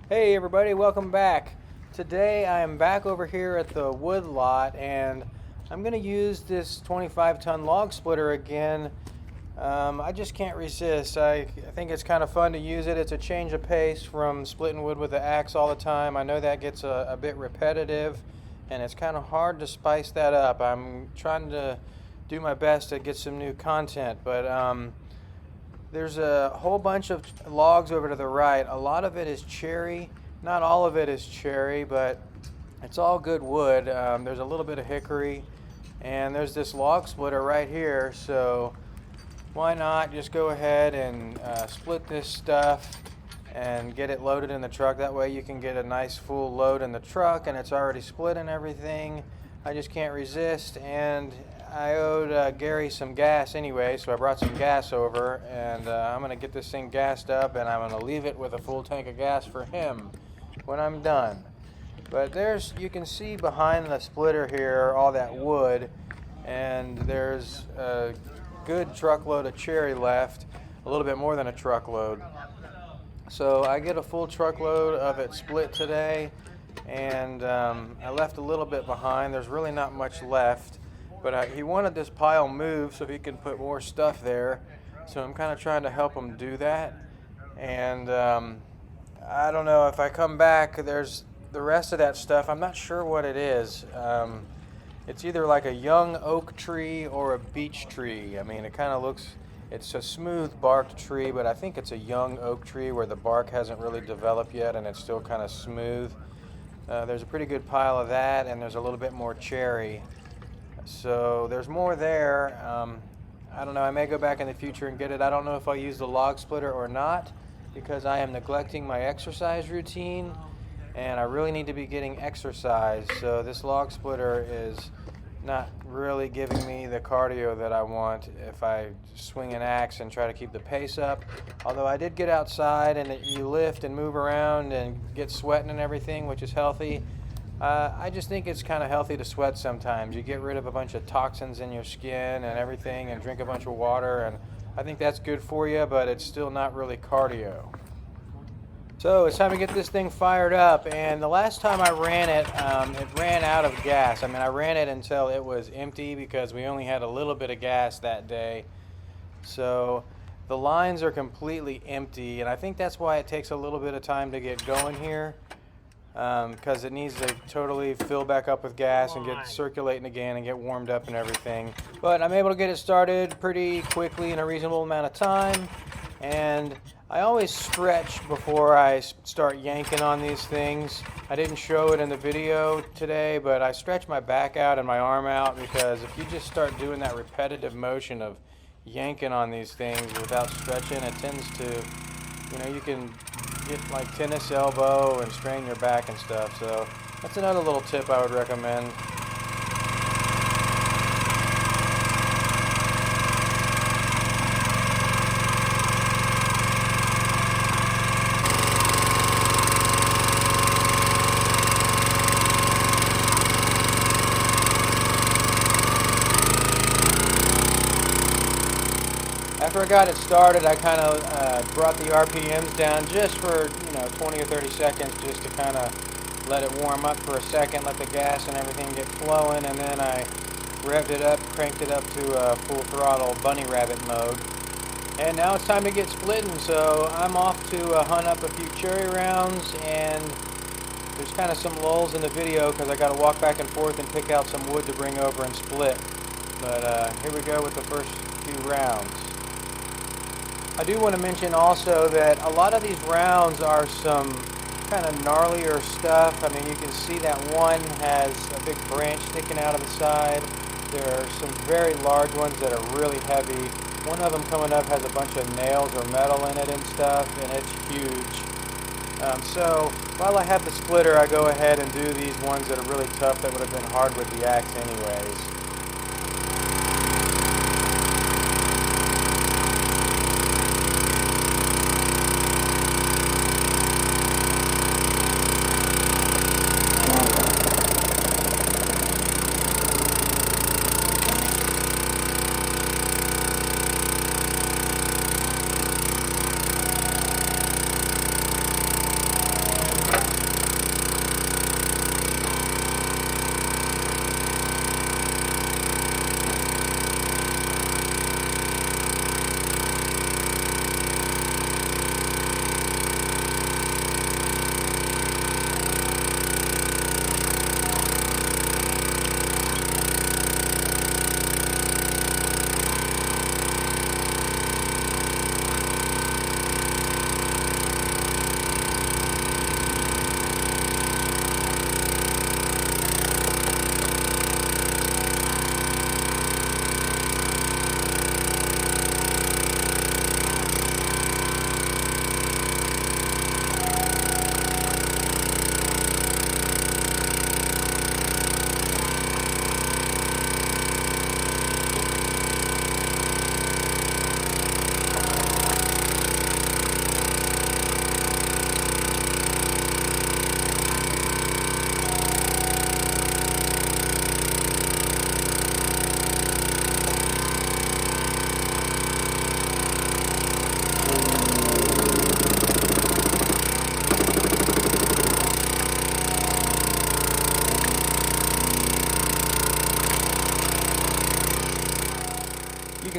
Hey everybody, welcome back. Today I am back over here at the wood lot and I'm going to use this 25-ton log splitter again. I just can't resist. I think it's kind of fun to use it. It's a change of pace from splitting wood with the axe all the time. I know that gets a bit repetitive and it's kind of hard to spice that up. I'm trying to do my best to get some new content, but there's a whole bunch of logs over to the right. A lot of it is cherry. Not all of it is cherry, but it's all good wood. There's a little bit of hickory, and there's this log splitter right here. So why not just go ahead and split this stuff and get it loaded in the truck. That way you can get a nice full load in the truck, and it's already split and everything. I just can't resist, and I owed Gary some gas anyway, so I brought some gas over, and I'm going to get this thing gassed up, and I'm going to leave it with a full tank of gas for him when I'm done. But you can see behind the splitter here all that wood, and there's a good truckload of cherry left, a little bit more than a truckload. So I get a full truckload of it split today, and I left a little bit behind. There's really not much left. But he wanted this pile moved so he can put more stuff there. So I'm kind of trying to help him do that. And I don't know, if I come back, there's the rest of that stuff. I'm not sure what it is. It's either like a young oak tree or a beech tree. I mean, it kind of looks, it's a smooth barked tree, but I think it's a young oak tree where the bark hasn't really developed yet and it's still kind of smooth. There's a pretty good pile of that, and there's a little bit more cherry. So there's more there. I don't know, I may go back in the future and get it. I don't know if I'll use the log splitter or not, because I am neglecting my exercise routine and I really need to be getting exercise. So this log splitter is not really giving me the cardio that I want if I swing an axe and try to keep the pace up. Although I did get outside, and you lift and move around and get sweating and everything, which is healthy. I just think it's kind of healthy to sweat sometimes. You get rid of a bunch of toxins in your skin and everything, and drink a bunch of water, and I think that's good for you, but it's still not really cardio. So it's time to get this thing fired up, and the last time I ran it, it ran out of gas. I mean, I ran it until it was empty because we only had a little bit of gas that day. So the lines are completely empty, and I think that's why it takes a little bit of time to get going here. Because it needs to totally fill back up with gas and get circulating again and get warmed up and everything. But I'm able to get it started pretty quickly in a reasonable amount of time. And I always stretch before I start yanking on these things. I didn't show it in the video today, but I stretch my back out and my arm out, because if you just start doing that repetitive motion of yanking on these things without stretching, it tends to, you can get like tennis elbow and strain your back and stuff. So that's another little tip I would recommend. After I got it started, I kind of brought the RPMs down just for 20 or 30 seconds, just to kind of let it warm up for a second, let the gas and everything get flowing, and then I revved it up, cranked it up to full throttle bunny rabbit mode. And now it's time to get splitting, so I'm off to hunt up a few cherry rounds, and there's kind of some lulls in the video because I got to walk back and forth and pick out some wood to bring over and split. But here we go with the first few rounds. I do want to mention also that a lot of these rounds are some kind of gnarlier stuff. I mean, you can see that one has a big branch sticking out of the side. There are some very large ones that are really heavy. One of them coming up has a bunch of nails or metal in it and stuff, and it's huge. So while I have the splitter, I go ahead and do these ones that are really tough that would have been hard with the axe anyways.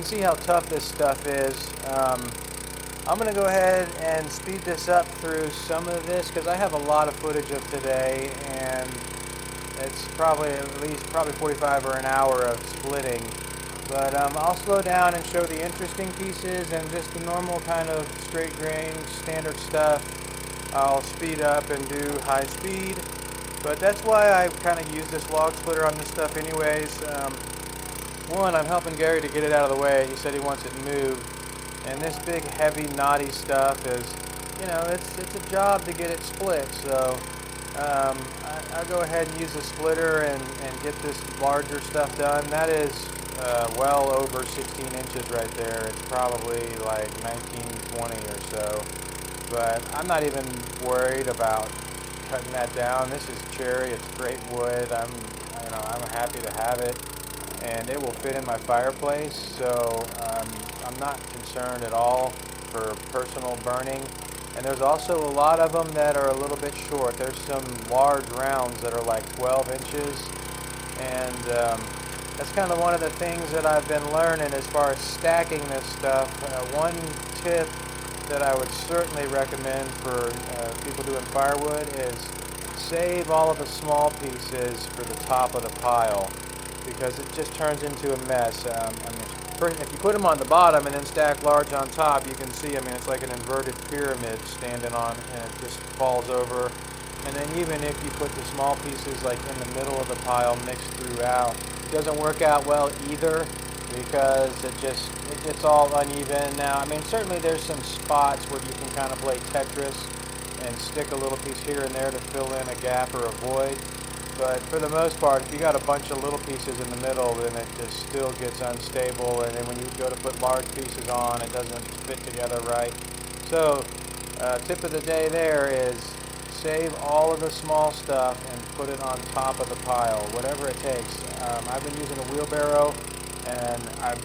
can see how tough this stuff is. I'm going to go ahead and speed this up through some of this because I have a lot of footage of today, and it's probably at least 45 or an hour of splitting. But I'll slow down and show the interesting pieces, and just the normal kind of straight grain standard stuff I'll speed up and do high speed. But that's why I kind of use this log splitter on this stuff anyways. One, I'm helping Gary to get it out of the way. He said he wants it moved. And this big, heavy, knotty stuff is, you know, it's a job to get it split. So I'll go ahead and use the splitter and get this larger stuff done. That is well over 16 inches right there. It's probably like 19, 20 or so. But I'm not even worried about cutting that down. This is cherry. It's great wood. I'm happy to have it, and it will fit in my fireplace. So I'm not concerned at all for personal burning. And there's also a lot of them that are a little bit short. There's some large rounds that are like 12 inches, and that's kind of one of the things that I've been learning as far as stacking this stuff. One tip that I would certainly recommend for people doing firewood is save all of the small pieces for the top of the pile, because it just turns into a mess. If you put them on the bottom and then stack large on top, you can see, it's like an inverted pyramid standing on, and it just falls over. And then even if you put the small pieces like in the middle of the pile mixed throughout, it doesn't work out well either, because it gets all uneven. Now, certainly there's some spots where you can kind of play Tetris and stick a little piece here and there to fill in a gap or a void. But for the most part, if you got a bunch of little pieces in the middle, then it just still gets unstable. And then when you go to put large pieces on, it doesn't fit together right. So, tip of the day there is save all of the small stuff and put it on top of the pile, whatever it takes. I've been using a wheelbarrow, and I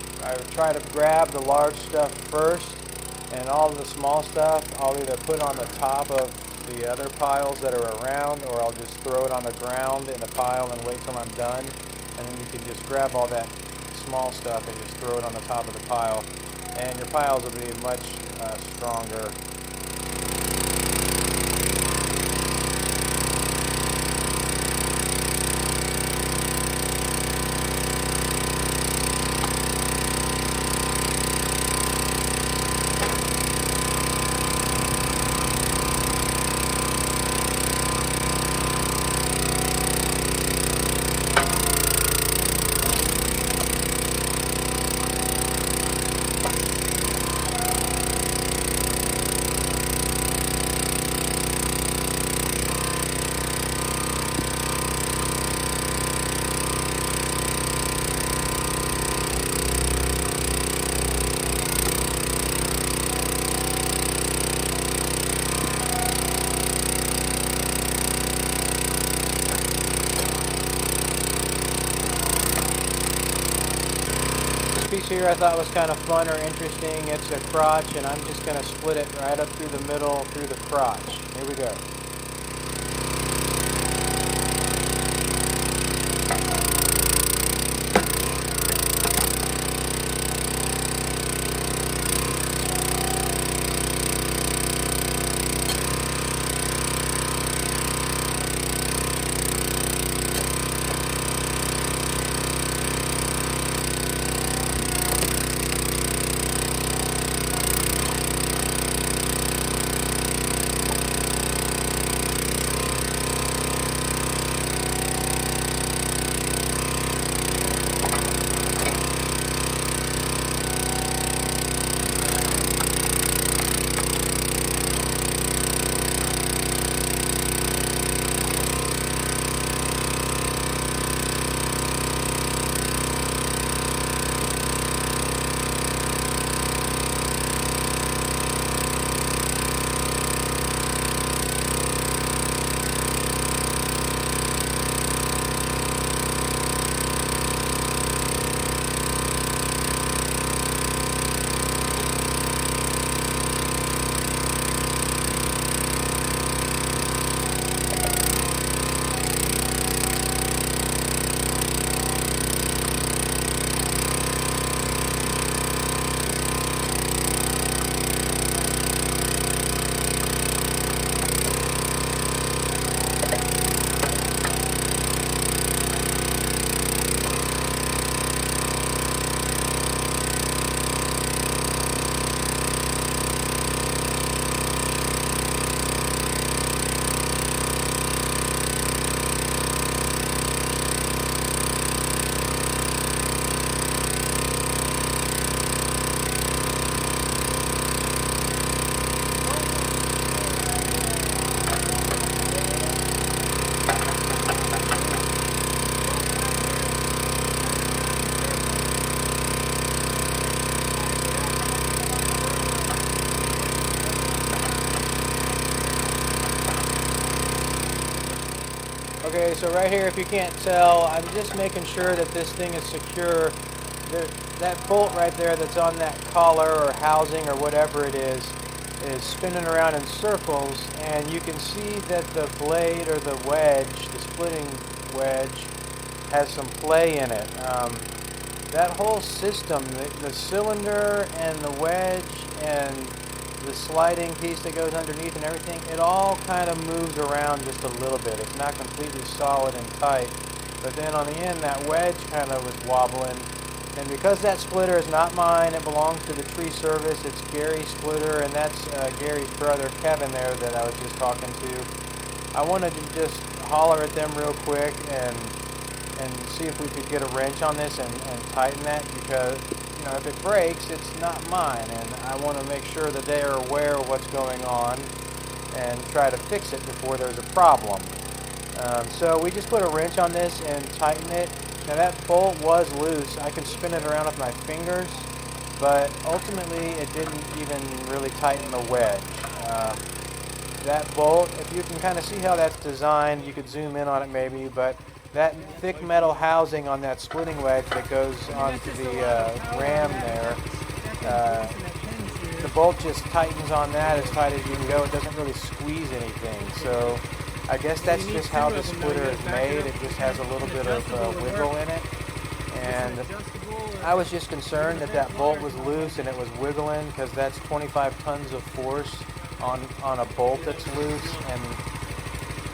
try to grab the large stuff first, and all of the small stuff I'll either put on the top of the other piles that are around, or I'll just throw it on the ground in a pile and wait till I'm done. And then you can just grab all that small stuff and just throw it on the top of the pile, and your piles will be much stronger. Piece here I thought was kind of fun or interesting. It's a crotch, and I'm just going to split it right up through the middle, through the crotch. Here we go. Okay, so right here, if you can't tell, I'm just making sure that this thing is secure. That bolt right there that's on that collar or housing or whatever it is spinning around in circles, and you can see that the blade or the wedge, the splitting wedge, has some play in it. That whole system, the cylinder and the wedge and the sliding piece that goes underneath and everything, it all kind of moves around just a little bit. It's not completely solid and tight, but then on the end that wedge kind of was wobbling. And because that splitter is not mine, it belongs to the tree service. It's Gary's splitter, and that's Gary's brother Kevin there that I was just talking to. I wanted to just holler at them real quick and see if we could get a wrench on this and tighten that, because you know, if it breaks, it's not mine, and I want to make sure that they are aware of what's going on and try to fix it before there's a problem. So we just put a wrench on this and tighten it. Now that bolt was loose. I can spin it around with my fingers, but ultimately it didn't even really tighten the wedge. That bolt, if you can kind of see how that's designed, you could zoom in on it maybe, but that thick metal housing on that splitting wedge that goes onto the ram there, the bolt just tightens on that as tight as you can go. It doesn't really squeeze anything. So I guess that's just how the splitter is made. It just has a little bit of wiggle in it. And I was just concerned that that bolt was loose and it was wiggling, because that's 25 tons of force on a bolt that's loose, and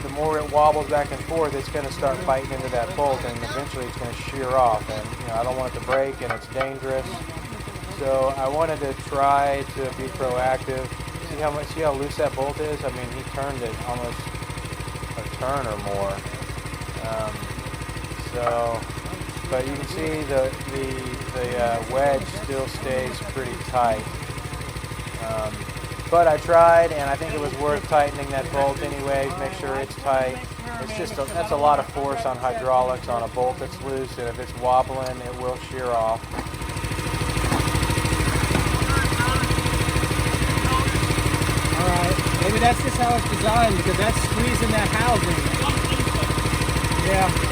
the more it wobbles back and forth, it's going to start biting into that bolt, and eventually it's going to shear off. And you know, I don't want it to break, and it's dangerous. So I wanted to try to be proactive. See how loose that bolt is? I mean, he turned it almost a turn or more. But you can see the wedge still stays pretty tight. But I tried, and I think it was worth tightening that bolt anyways. Make sure it's tight. It's just that's a lot of force on hydraulics on a bolt that's loose, and if it's wobbling, it will shear off. All right, maybe that's just how it's designed, because that's squeezing that housing. Yeah.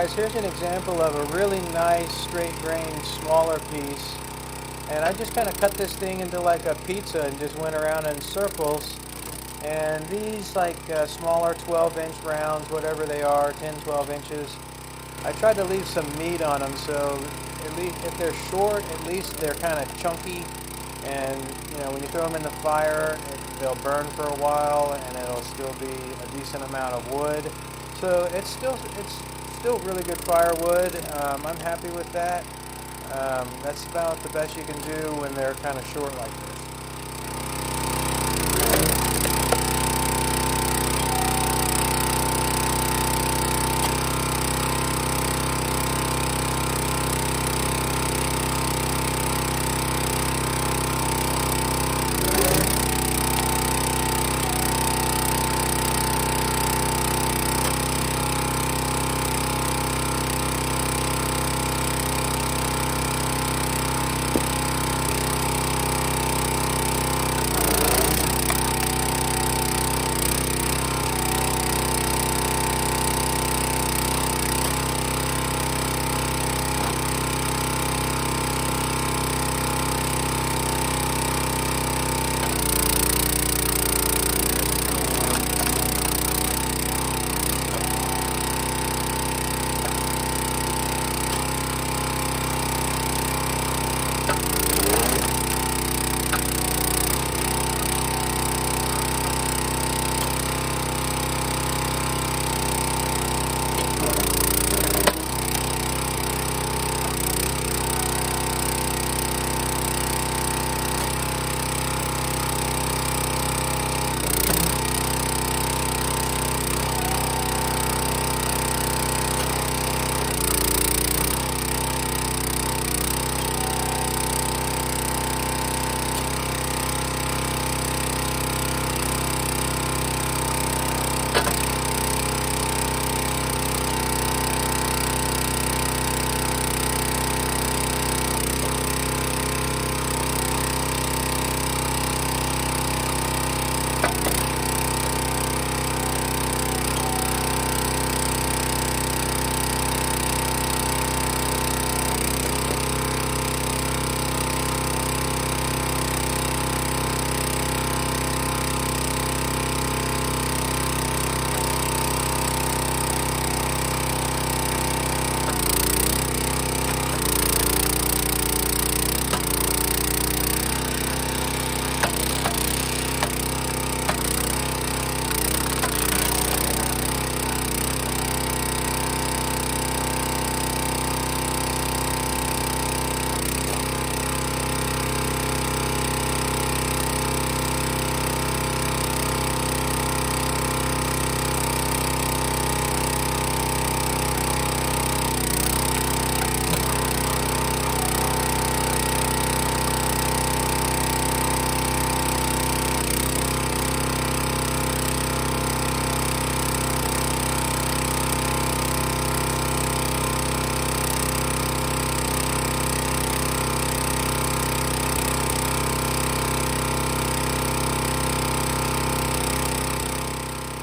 guys, here's an example of a really nice straight grain smaller piece, and I just kind of cut this thing into like a pizza and just went around in circles. And these like smaller 12-inch rounds, whatever they are, 10-12 inches, I tried to leave some meat on them, so at least if they're short, at least they're kind of chunky, and you know, when you throw them in the fire, they'll burn for a while and it'll still be a decent amount of wood. So it's still really good firewood. I'm happy with that. That's about the best you can do when they're kind of short like this.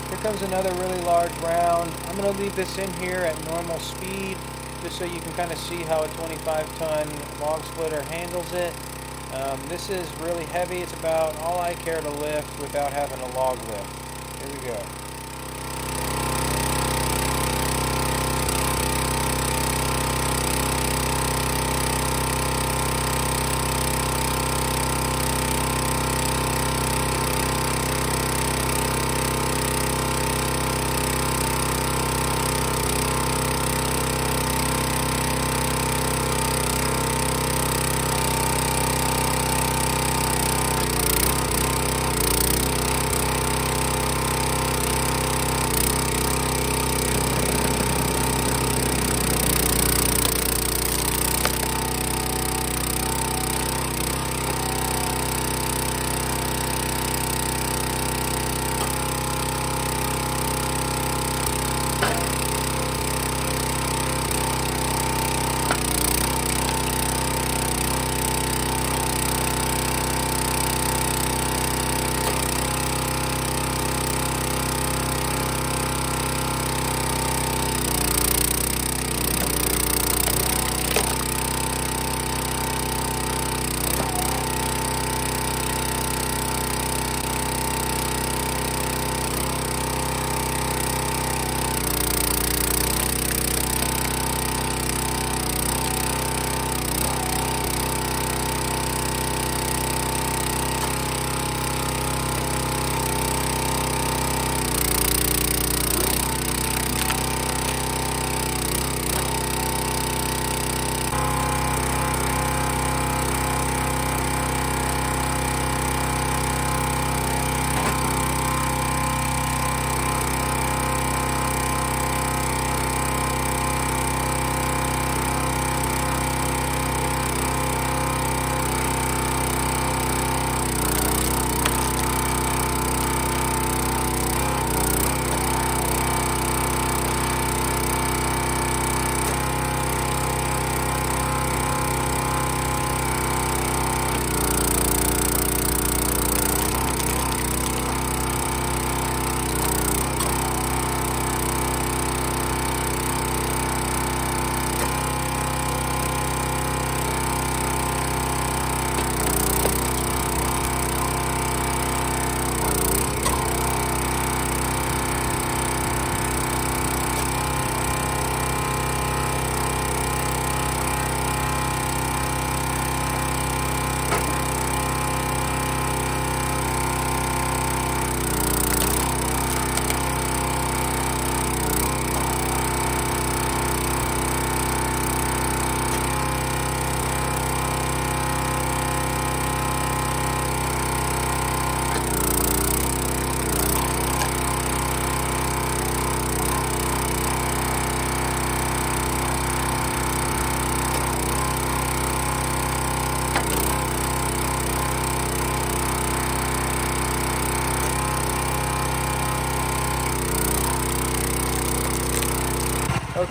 Here comes another really large round. I'm going to leave this in here at normal speed just so you can kind of see how a 25-ton log splitter handles it. This is really heavy. It's about all I care to lift without having a log lift. Here we go.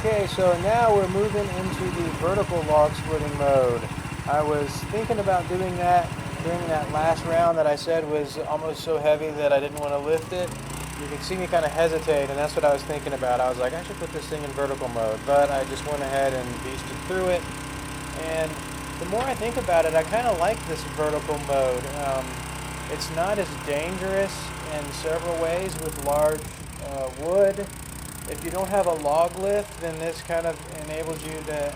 Okay, so now we're moving into the vertical log splitting mode. I was thinking about doing that during that last round that I said was almost so heavy that I didn't want to lift it. You can see me kind of hesitate, and that's what I was thinking about. I was like, I should put this thing in vertical mode, but I just went ahead and beasted through it. And the more I think about it, I kind of like this vertical mode. It's not as dangerous in several ways with large wood. If you don't have a log lift, then this kind of enables you to,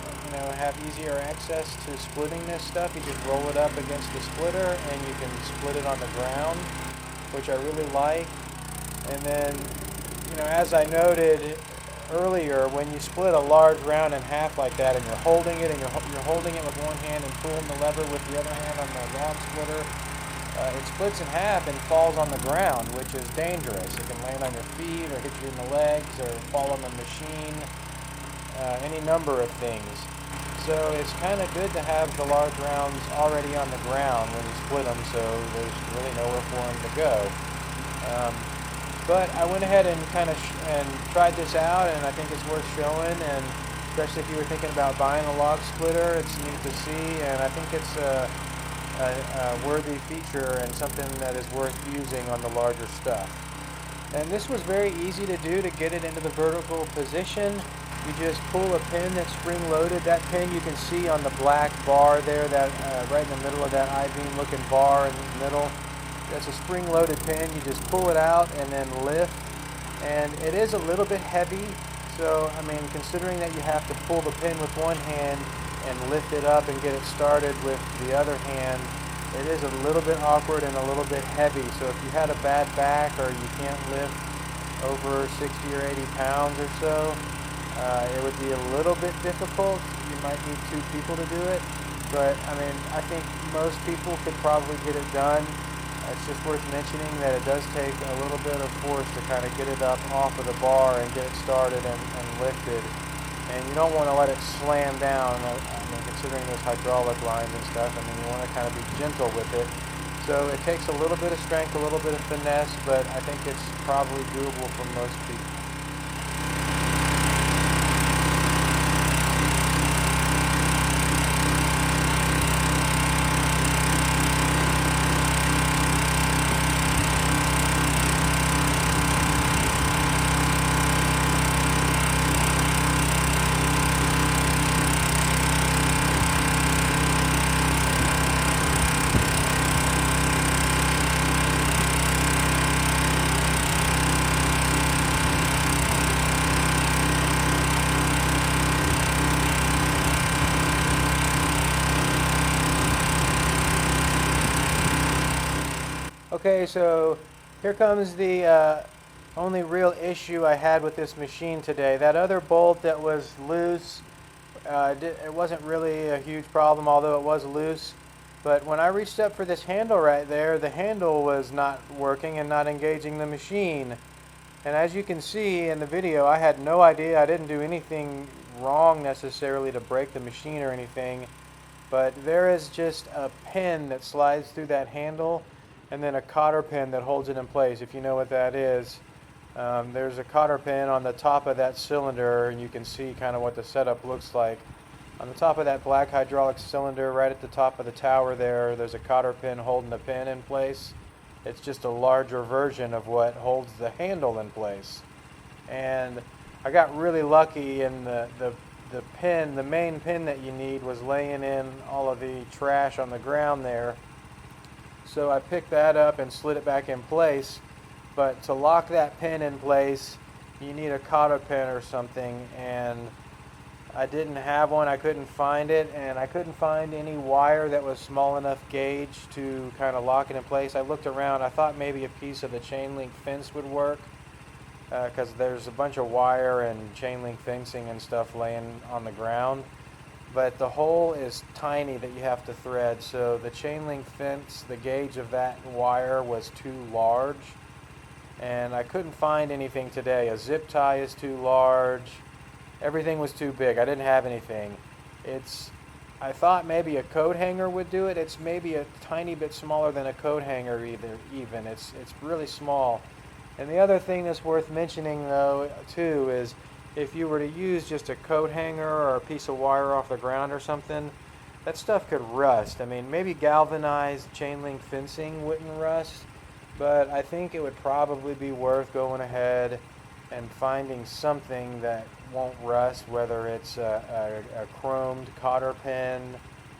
have easier access to splitting this stuff. You just roll it up against the splitter and you can split it on the ground, which I really like. And then, as I noted earlier, when you split a large round in half like that and you're holding it and you're holding it with one hand and pulling the lever with the other hand on the log splitter, it splits in half and falls on the ground, which is dangerous. It can land on your feet or hit you in the legs or fall on the machine, any number of things. So it's kind of good to have the large rounds already on the ground when you split them, so there's really nowhere for them to go. But I went ahead and and tried this out, and I think it's worth showing, and especially if you were thinking about buying a log splitter, it's neat to see, and I think it's a worthy feature and something that is worth using on the larger stuff. And this was very easy to do to get it into the vertical position. You just pull a pin that's spring-loaded. That pin you can see on the black bar there, that right in the middle of that I-beam looking bar in the middle. That's a spring-loaded pin. You just pull it out and then lift. And it is a little bit heavy, so considering that you have to pull the pin with one hand and lift it up and get it started with the other hand, it is a little bit awkward and a little bit heavy. So if you had a bad back or you can't lift over 60 or 80 pounds or so, it would be a little bit difficult. You might need 2 people to do it, but I think most people could probably get it done. It's just worth mentioning that it does take a little bit of force to kind of get it up off of the bar and get it started and lifted. And you don't want to let it slam down. Considering those hydraulic lines and stuff, you want to kind of be gentle with it. So it takes a little bit of strength, a little bit of finesse, but I think it's probably doable for most people. Okay, so here comes the only real issue I had with this machine today. That other bolt that was loose, it wasn't really a huge problem, although it was loose. But when I reached up for this handle right there, the handle was not working and not engaging the machine. And as you can see in the video, I had no idea. I didn't do anything wrong necessarily to break the machine or anything. But there is just a pin that slides through that handle, and then a cotter pin that holds it in place, if you know what that is. There's a cotter pin on the top of that cylinder, and you can see kind of what the setup looks like. On the top of that black hydraulic cylinder, right at the top of the tower there's a cotter pin holding the pin in place. It's just a larger version of what holds the handle in place. And I got really lucky, and the pin, the main pin that you need, was laying in all of the trash on the ground there. So I picked that up and slid it back in place. But to lock that pin in place, you need a cotter pin or something, and I didn't have one. I couldn't find it, and I couldn't find any wire that was small enough gauge to kind of lock it in place. I looked around. I thought maybe a piece of the chain link fence would work, because there's a bunch of wire and chain link fencing and stuff laying on the ground. But the hole is tiny that you have to thread, so the chain link fence, the gauge of that wire was too large, and I couldn't find anything today. A zip tie is too large. Everything was too big. I didn't have anything. I thought maybe a coat hanger would do it. It's maybe a tiny bit smaller than a coat hanger even. It's really small. And the other thing that's worth mentioning though too is if you were to use just a coat hanger or a piece of wire off the ground or something, that stuff could rust. I mean, maybe galvanized chain link fencing wouldn't rust, but I think it would probably be worth going ahead and finding something that won't rust, whether it's a chromed cotter pin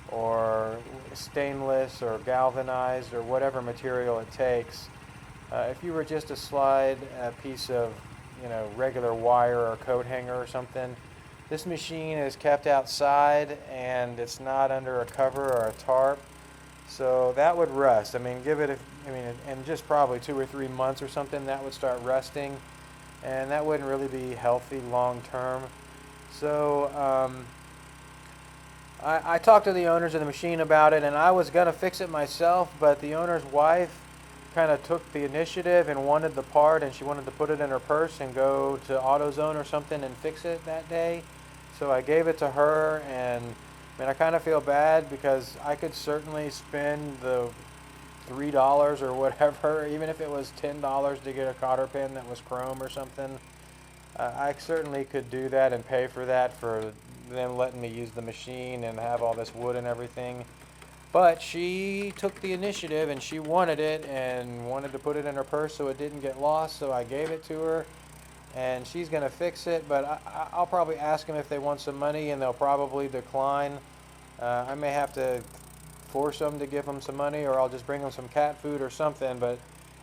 or stainless or galvanized or whatever material it takes. If you were just to slide a piece of, regular wire or coat hanger or something, this machine is kept outside and it's not under a cover or a tarp, so that would rust. I mean, in just probably 2 or 3 months or something, that would start rusting, and that wouldn't really be healthy long term. So I talked to the owners of the machine about it, and I was going to fix it myself, but the owner's wife kind of took the initiative and wanted the part, and she wanted to put it in her purse and go to AutoZone or something and fix it that day. So I gave it to her, and I kind of feel bad because I could certainly spend the $3 or whatever, even if it was $10 to get a cotter pin that was chrome or something. I certainly could do that and pay for that for them letting me use the machine and have all this wood and everything. But she took the initiative and she wanted it and wanted to put it in her purse so it didn't get lost, so I gave it to her, and she's going to fix it. But I'll probably ask them if they want some money, and they'll probably decline. I may have to force them to give them some money, or I'll just bring them some cat food or something. But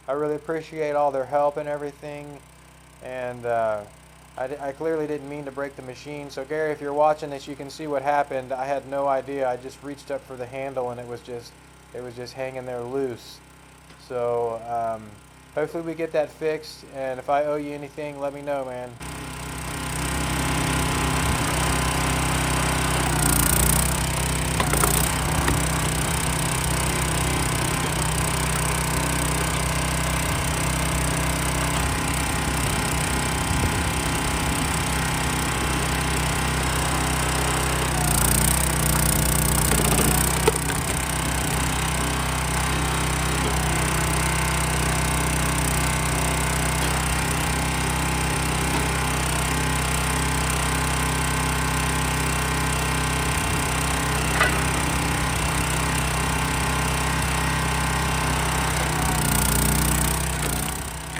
I really appreciate all their help and everything, and I clearly didn't mean to break the machine. So Gary, if you're watching this, you can see what happened. I had no idea. I just reached up for the handle and it was just hanging there loose. So hopefully we get that fixed, and if I owe you anything, let me know, man.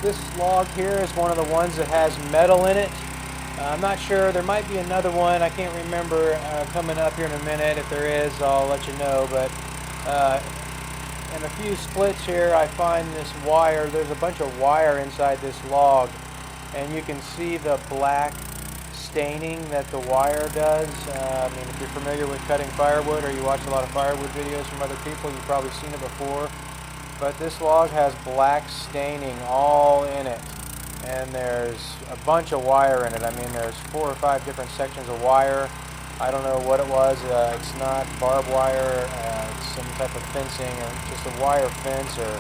This log here is one of the ones that has metal in it. I'm not sure, there might be another one, I can't remember, coming up here in a minute. If there is, I'll let you know. But in a few splits here, I find this wire. There's a bunch of wire inside this log, and you can see the black staining that the wire does. If you're familiar with cutting firewood, or you watch a lot of firewood videos from other people, you've probably seen it before. But this log has black staining all in it, and there's a bunch of wire in it. There's 4 or 5 different sections of wire. I don't know what it was. It's not barbed wire. It's some type of fencing, or just a wire fence or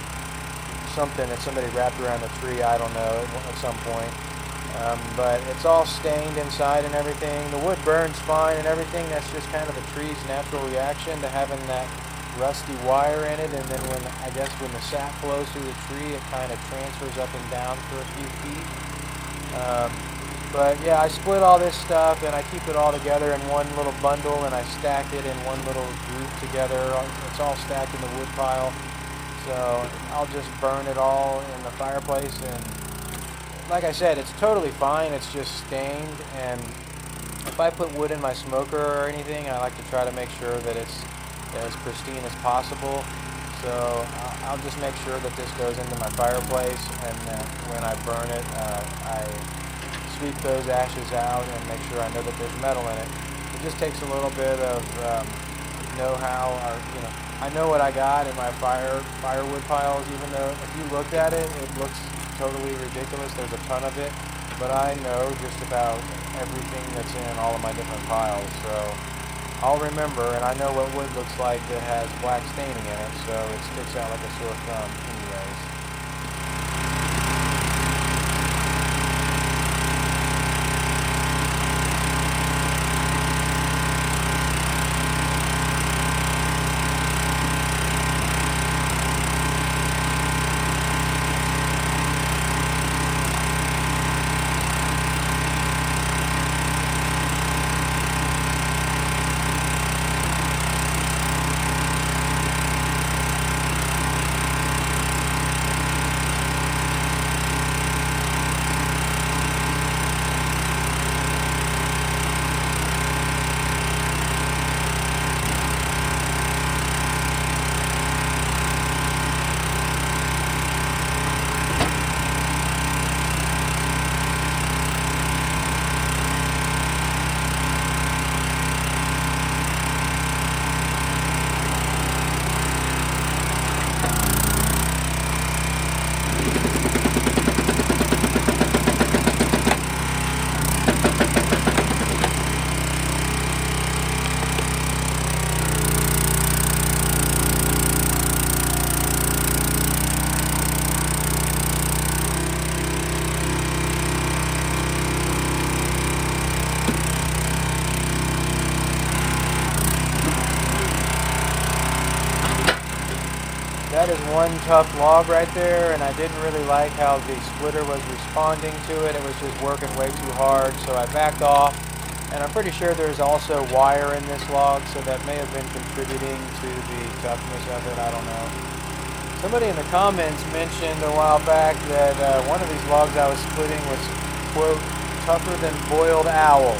something that somebody wrapped around the tree. I don't know, at some point. But it's all stained inside and everything. The wood burns fine and everything. That's just kind of the tree's natural reaction to having that rusty wire in it, and then when the sap flows through the tree, it kind of transfers up and down for a few feet. But yeah, I split all this stuff and I keep it all together in one little bundle, and I stack it in one little group together. It's all stacked in the wood pile, so I'll just burn it all in the fireplace. And like I said, it's totally fine. It's just stained, and if I put wood in my smoker or anything, I like to try to make sure that it's as pristine as possible. So I'll just make sure that this goes into my fireplace, and that when I burn it, I sweep those ashes out and make sure I know that there's metal in it. It just takes a little bit of know-how, or I know what I got in my firewood piles. Even though if you looked at it, it looks totally ridiculous. There's a ton of it, but I know just about everything that's in all of my different piles. So I'll remember, and I know what wood looks like that has black staining in it, so it sticks out like a sore thumb anyways. That is one tough log right there, and I didn't really like how the splitter was responding to it. It was just working way too hard, so I backed off. And I'm pretty sure there's also wire in this log, so that may have been contributing to the toughness of it. I don't know. Somebody in the comments mentioned a while back that one of these logs I was splitting was, quote, tougher than boiled owl.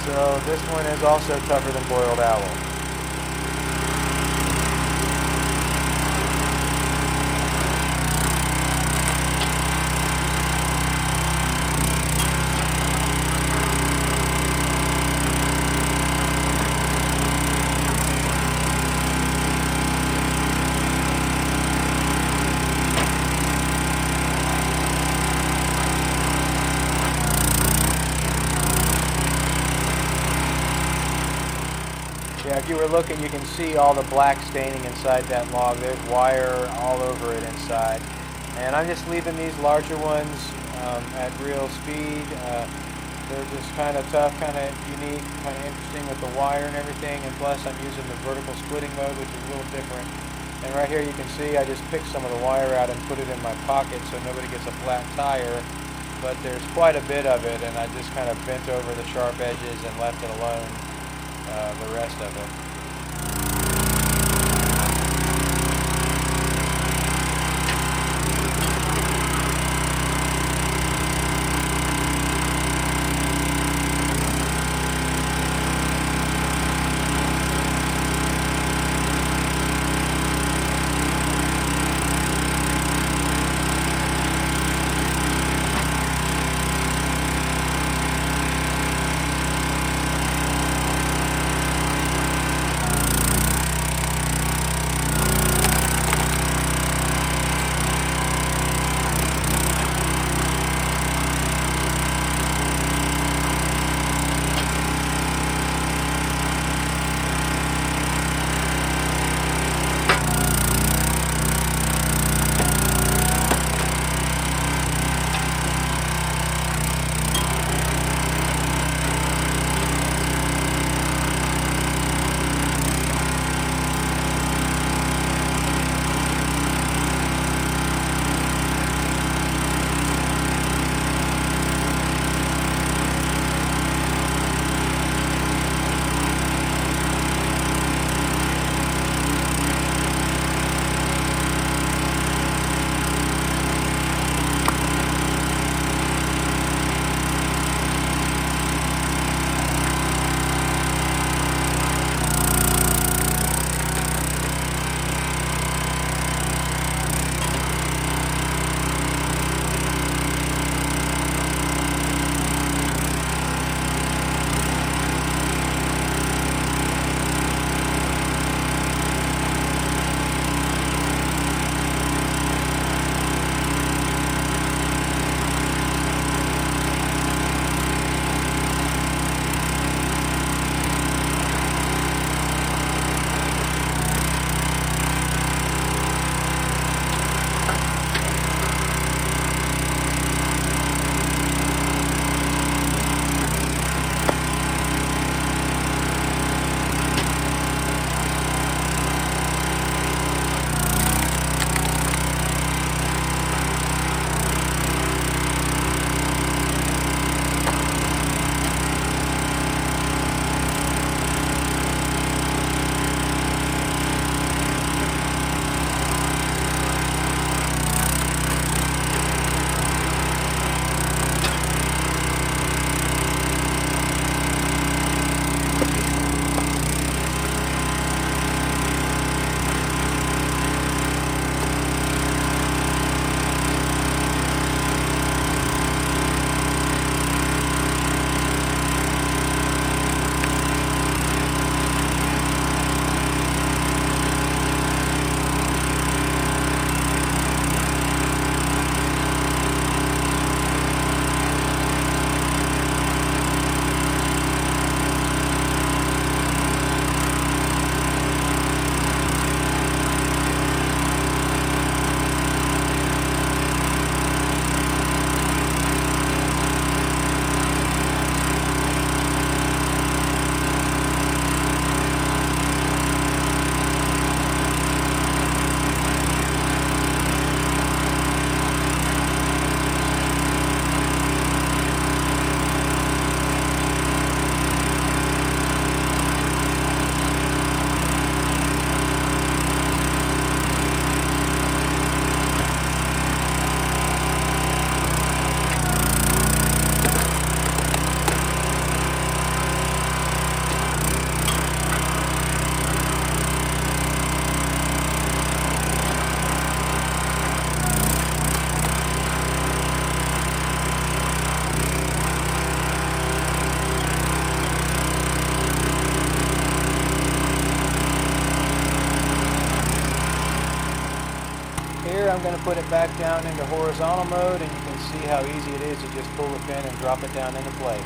So this one is also tougher than boiled owl. Yeah, if you were looking, you can see all the black staining inside that log. There's wire all over it inside. And I'm just leaving these larger ones at real speed. They're just kind of tough, kind of unique, kind of interesting with the wire and everything. And plus, I'm using the vertical splitting mode, which is a little different. And right here you can see I just picked some of the wire out and put it in my pocket so nobody gets a flat tire. But there's quite a bit of it, and I just kind of bent over the sharp edges and left it alone. The rest of it. Here I'm going to put it back down into horizontal mode, and you can see how easy it is to just pull the pin and drop it down into place.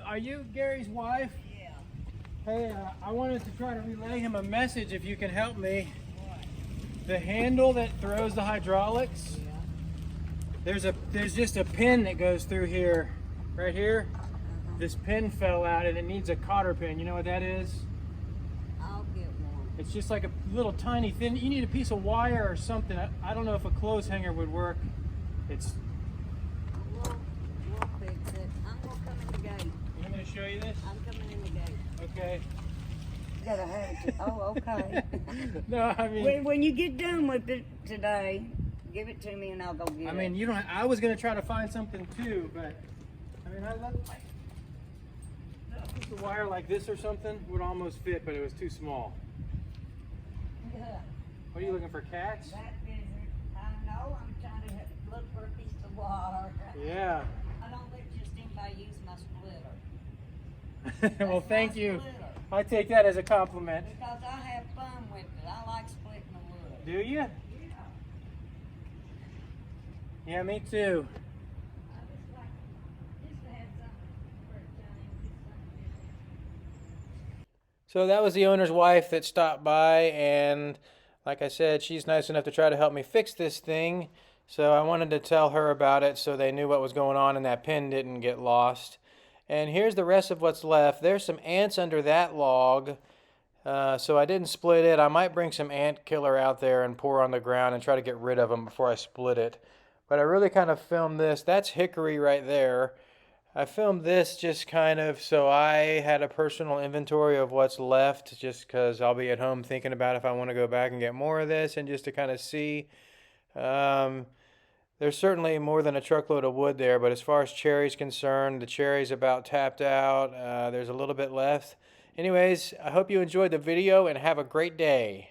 Are you Gary's wife? Yeah. Hey, I wanted to try to relay him a message if you can help me. The handle that throws the hydraulics, there's just a pin that goes through here, right here. This pin fell out and it needs a cotter pin. You know what that is? I'll get one. It's just like a little tiny thin, you need a piece of wire or something. I don't know if a clothes hanger would work. It's. We'll fix it. I'm gonna come in the gate. You want me to show you this? I'm coming in the gate. Okay. Gotta have it. Oh, okay. No, I mean. when you get done with it today, give it to me and I'll go get it. I mean, you don't. I was gonna try to find something too, but I mean, I looked like a piece of wire like this or something would almost fit, but it was too small. Yeah. What are you looking for, cats? That isn't. I know. I'm trying to look for a piece of wire. Yeah. I don't let just anybody use my splitter. Well, That's thank my you. splitter. I take that as a compliment. Because I have fun with it. I like splitting the wood. Do you? Yeah. Yeah, me too. I just like just to have something for a change, just something different. So that was the owner's wife that stopped by, and like I said, she's nice enough to try to help me fix this thing. So I wanted to tell her about it so they knew what was going on and that pin didn't get lost. And here's the rest of what's left. There's some ants under that log, so I didn't split it. I might bring some ant killer out there and pour on the ground and try to get rid of them before I split it. But I really kind of filmed this. That's hickory right there. I filmed this just kind of so I had a personal inventory of what's left, just because I'll be at home thinking about if I want to go back and get more of this, and just to kind of see. There's certainly more than a truckload of wood there, but as far as cherry's concerned, the cherry's about tapped out. There's a little bit left. Anyways, I hope you enjoyed the video and have a great day.